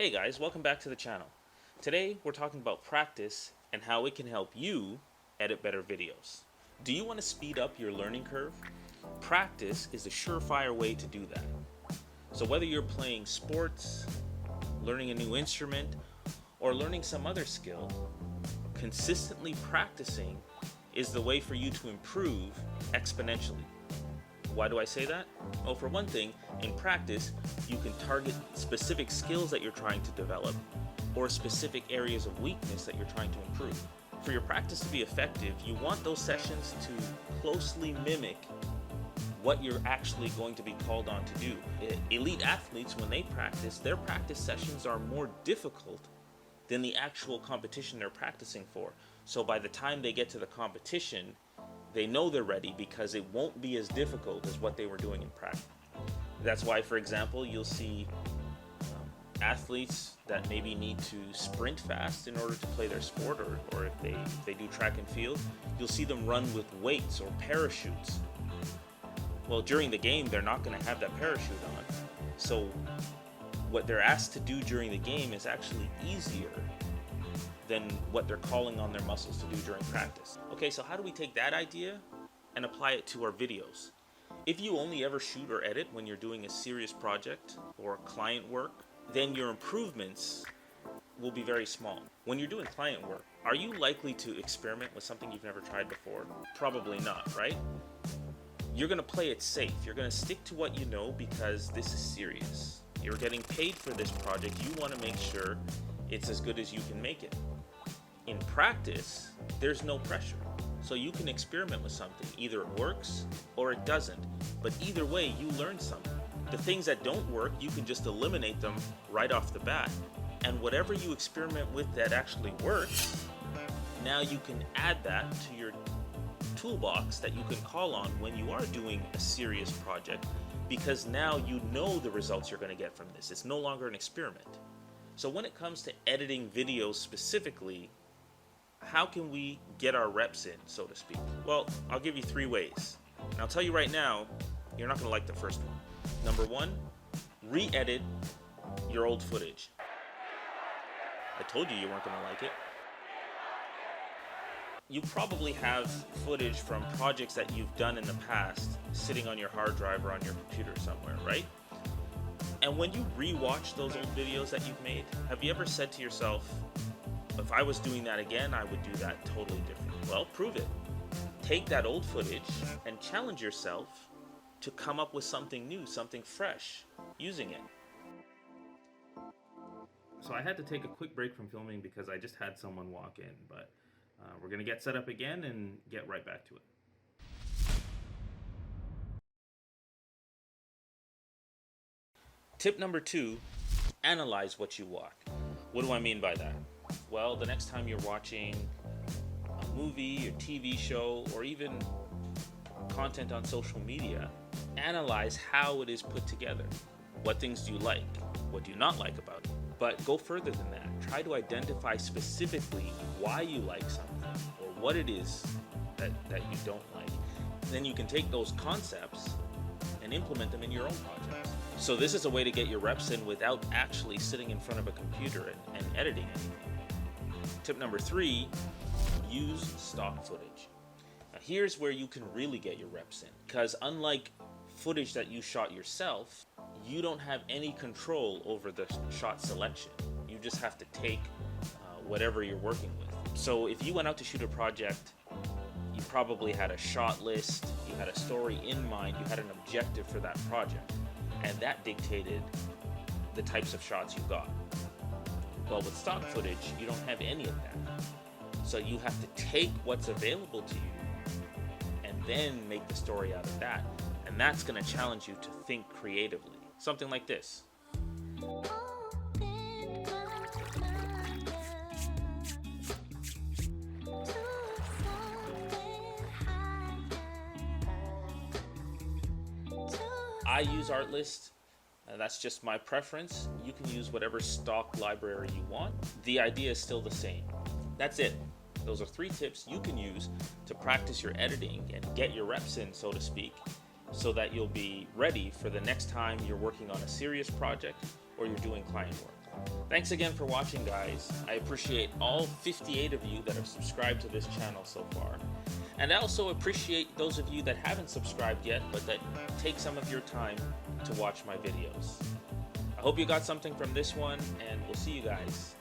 Hey guys, welcome back to the channel. Today we're talking about practice and how it can help you edit better videos. Do you want to speed up your learning curve? Practice is a surefire way to do that. So whether you're playing sports, learning a new instrument, or learning some other skill, consistently practicing is the way for you to improve exponentially. Why do I say that? Well, for one thing, in practice, you can target specific skills that you're trying to develop or specific areas of weakness that you're trying to improve. For your practice to be effective, you want those sessions to closely mimic what you're actually going to be called on to do. Elite athletes, when they practice, their practice sessions are more difficult than the actual competition they're practicing for. So by the time they get to the competition, they know they're ready because it won't be as difficult as what they were doing in practice. That's why, for example, you'll see athletes that maybe need to sprint fast in order to play their sport, or if they do track and field, you'll see them run with weights or parachutes. Well, during the game, they're not going to have that parachute on. So what they're asked to do during the game is actually easier than what they're calling on their muscles to do during practice. Okay, so how do we take that idea and apply it to our videos? If you only ever shoot or edit when you're doing a serious project or client work, then your improvements will be very small. When you're doing client work, are you likely to experiment with something you've never tried before? Probably not, right? You're gonna play it safe. You're gonna stick to what you know because this is serious. You're getting paid for this project. You wanna make sure it's as good as you can make it. In practice, there's no pressure. So you can experiment with something. Either it works or it doesn't. But either way, you learn something. The things that don't work, you can just eliminate them right off the bat. And whatever you experiment with that actually works, now you can add that to your toolbox that you can call on when you are doing a serious project, because now you know the results you're going to get from this. It's no longer an experiment. So when it comes to editing videos specifically, how can we get our reps in, so to speak? Well, I'll give you 3 ways. And I'll tell you right now, you're not going to like the first one. Number 1, re-edit your old footage. I told you weren't going to like it. You probably have footage from projects that you've done in the past sitting on your hard drive or on your computer somewhere, right? And when you re-watch those old videos that you've made, have you ever said to yourself, if I was doing that again, I would do that totally different? Well, prove it. Take that old footage and challenge yourself to come up with something new, something fresh, using it. So I had to take a quick break from filming because I just had someone walk in, but we're going to get set up again and get right back to it. Tip number 2, analyze what you watch. What do I mean by that? Well, the next time you're watching a movie or TV show or even content on social media, analyze how it is put together. What things do you like? What do you not like about it? But go further than that. Try to identify specifically why you like something or what it is that you don't like. And then you can take those concepts and implement them in your own projects. So this is a way to get your reps in without actually sitting in front of a computer and editing anything. Tip number 3, use stock footage. Now here's where you can really get your reps in, because unlike footage that you shot yourself, you don't have any control over the shot selection. You just have to take whatever you're working with. So if you went out to shoot a project, you probably had a shot list, you had a story in mind, you had an objective for that project, and that dictated the types of shots you got. Well, with stock footage, you don't have any of that. So you have to take what's available to you and then make the story out of that. And that's going to challenge you to think creatively. Something like this. I use Artlist. That's just my preference. You can use whatever stock library you want. The idea is still the same. That's it. Those are 3 tips you can use to practice your editing and get your reps in, so to speak, so that you'll be ready for the next time you're working on a serious project or you're doing client work. Thanks again for watching, guys. I appreciate all 58 of you that have subscribed to this channel so far. And I also appreciate those of you that haven't subscribed yet, but that take some of your time to watch my videos. I hope you got something from this one, and we'll see you guys